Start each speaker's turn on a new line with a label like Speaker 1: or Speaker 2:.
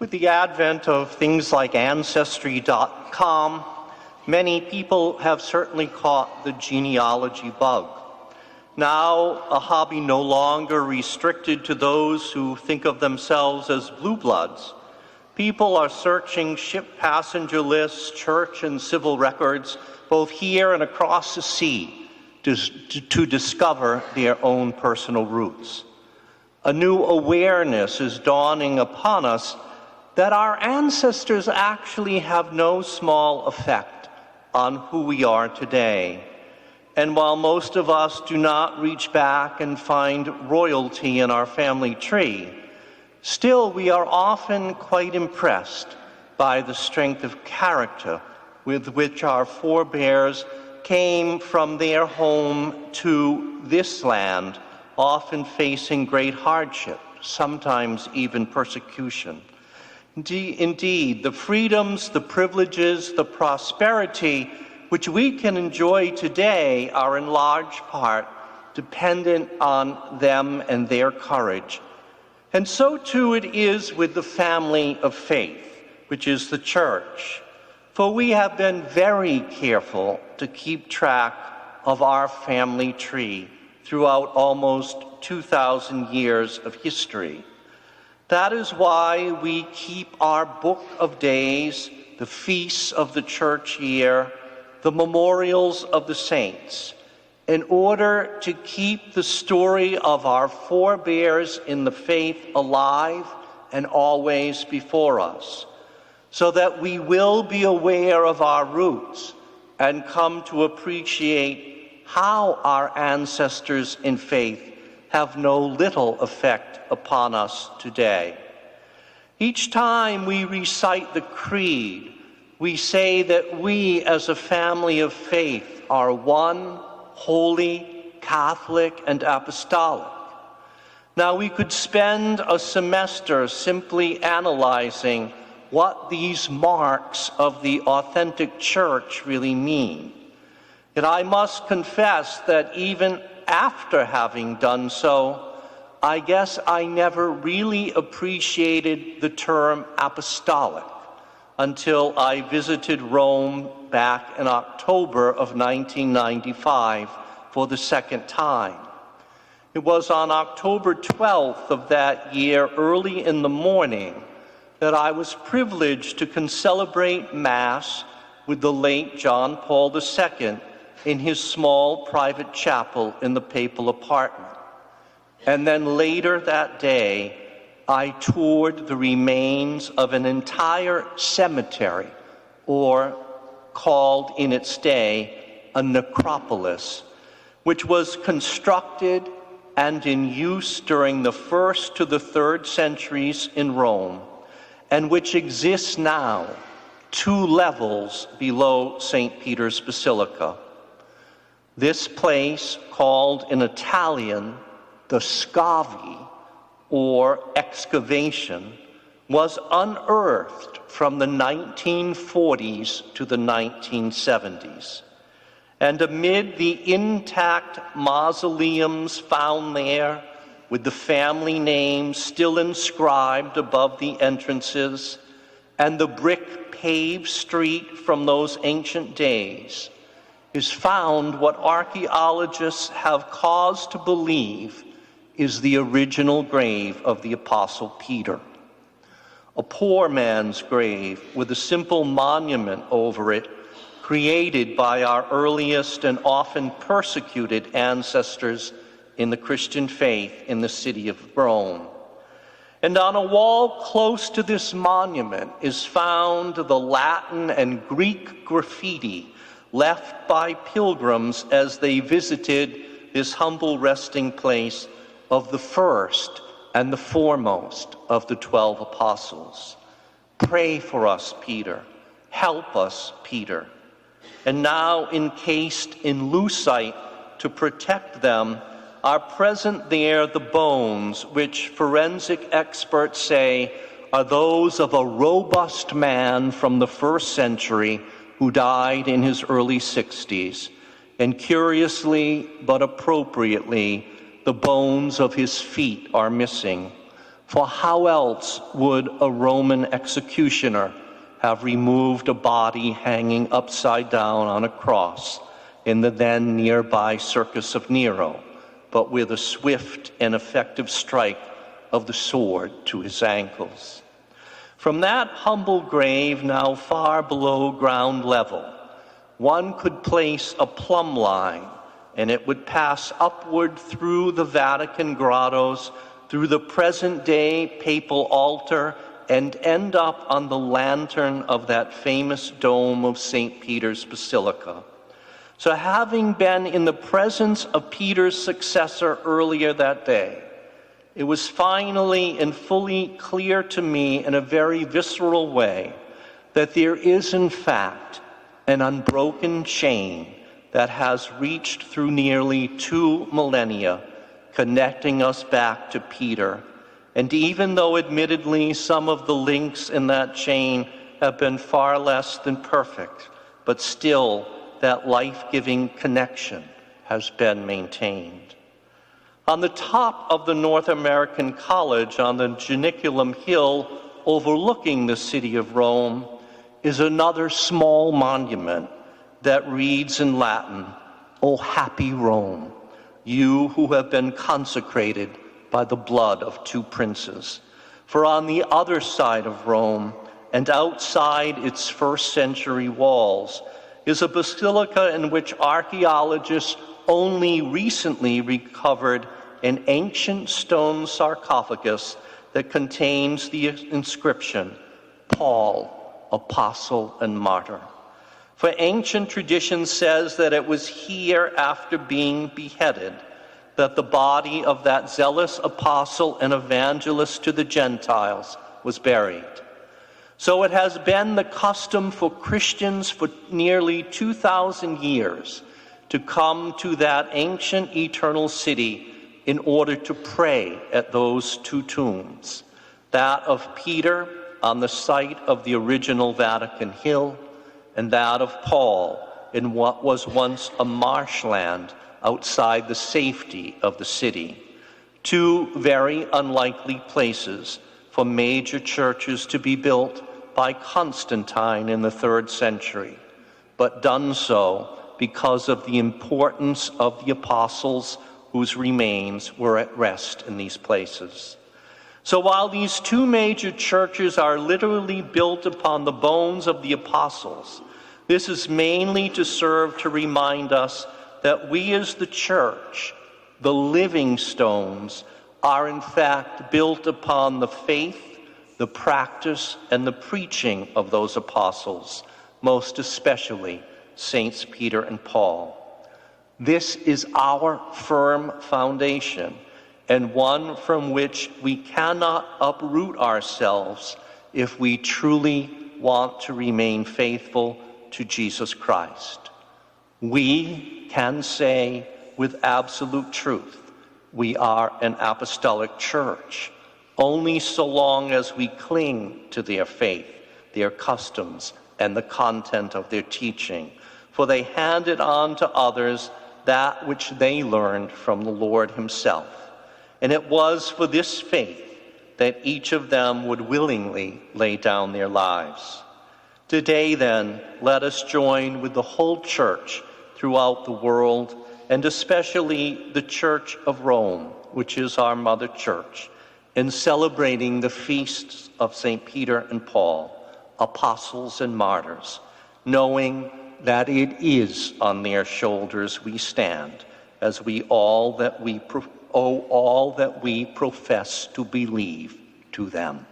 Speaker 1: With the advent of things like Ancestry.com, many people have certainly caught the genealogy bug. Now, a hobby no longer restricted to those who think of themselves as blue bloods. People are searching ship passenger lists, church and civil records, both here and across the sea, to discover their own personal roots. A new awareness is dawning upon us that our ancestors actually have no small effect on who we are today. And while most of us do not reach back and find royalty in our family tree, still we are often quite impressed by the strength of character with which our forebears came from their home to this land, often facing great hardship, sometimes even persecution. Indeed, the freedoms, the privileges, the prosperity which we can enjoy today are in large part dependent on them and their courage. And so too it is with the family of faith, which is the church. For we have been very careful to keep track of our family tree throughout almost 2,000 years of history. That is why we keep our book of days, the feasts of the church year, the memorials of the saints, in order to keep the story of our forebears in the faith alive and always before us, so that we will be aware of our roots and come to appreciate how our ancestors in faith have no little effect upon us today. Each time we recite the creed, we say that we as a family of faith are one, holy, Catholic, and apostolic. Now, we could spend a semester simply analyzing what these marks of the authentic church really mean. Yet I must confess that even after having done so, I guess I never really appreciated the term apostolic until I visited Rome back in October of 1995 for the second time. It was on October 12th of that year, early in the morning, that I was privileged to celebrate Mass with the late John Paul II in his small private chapel in the papal apartment. And then later that day, I toured the remains of an entire cemetery, or called in its day a necropolis, which was constructed and in use during the 1st to the 3rd centuries in Rome, and which exists now 2 levels below St. Peter's Basilica. This place, called in Italian the scavi, or excavation, was unearthed from the 1940s to the 1970s. And amid the intact mausoleums found there, with the family names still inscribed above the entrances, and the brick paved street from those ancient days, is found what archaeologists have cause to believe is the original grave of the Apostle Peter. A poor man's grave with a simple monument over it, created by our earliest and often persecuted ancestors in the Christian faith in the city of Rome. And on a wall close to this monument is found the Latin and Greek graffiti left by pilgrims as they visited this humble resting place of the first and the foremost of the 12 apostles. Pray for us, Peter. Help us, Peter. And now, encased in lucite to protect them, are present there the bones, which forensic experts say are those of a robust man from the 1st century who died in his early 60s. And curiously, but appropriately, the bones of his feet are missing, For how else would a Roman executioner have removed a body hanging upside down on a cross in the then nearby Circus of Nero, but with a swift and effective strike of the sword to his ankles? From that humble grave, now far below ground level, one could place a plumb line, and it would pass upward through the Vatican grottos, through the present-day papal altar, and end up on the lantern of that famous dome of St. Peter's Basilica. So having been in the presence of Peter's successor earlier that day, it was finally and fully clear to me in a very visceral way that there is in fact an unbroken chain that has reached through nearly 2 millennia, connecting us back to Peter. And even though admittedly some of the links in that chain have been far less than perfect, but still that life-giving connection has been maintained. On the top of the North American College on the Janiculum Hill overlooking the city of Rome is another small monument that reads in Latin, "O happy Rome, you who have been consecrated by the blood of 2 princes." For on the other side of Rome, and outside its first-century walls, is a basilica in which archaeologists only recently recovered an ancient stone sarcophagus that contains the inscription, "Paul, Apostle and Martyr." For ancient tradition says that it was here, after being beheaded, that the body of that zealous apostle and evangelist to the Gentiles was buried. So it has been the custom for Christians for nearly 2,000 years to come to that ancient eternal city in order to pray at those 2 tombs, that of Peter on the site of the original Vatican Hill, and that of Paul in what was once a marshland outside the safety of the city. 2 very unlikely places for major churches to be built by Constantine in the 3rd century, but done so because of the importance of the apostles whose remains were at rest in these places. So while these 2 major churches are literally built upon the bones of the apostles, this is mainly to serve to remind us that we as the church, the living stones, are in fact built upon the faith, the practice, and the preaching of those apostles, most especially Saints Peter and Paul. This is our firm foundation, and one from which we cannot uproot ourselves if we truly want to remain faithful to Jesus Christ. We can say with absolute truth, we are an apostolic church, only so long as we cling to their faith, their customs, and the content of their teaching, for they handed on to others that which they learned from the Lord himself. And it was for this faith that each of them would willingly lay down their lives. Today, then, let us join with the whole church throughout the world, and especially the Church of Rome, which is our mother church, in celebrating the feasts of St. Peter and Paul, apostles and martyrs, knowing that it is on their shoulders we stand, as we owe all that we profess to believe to them.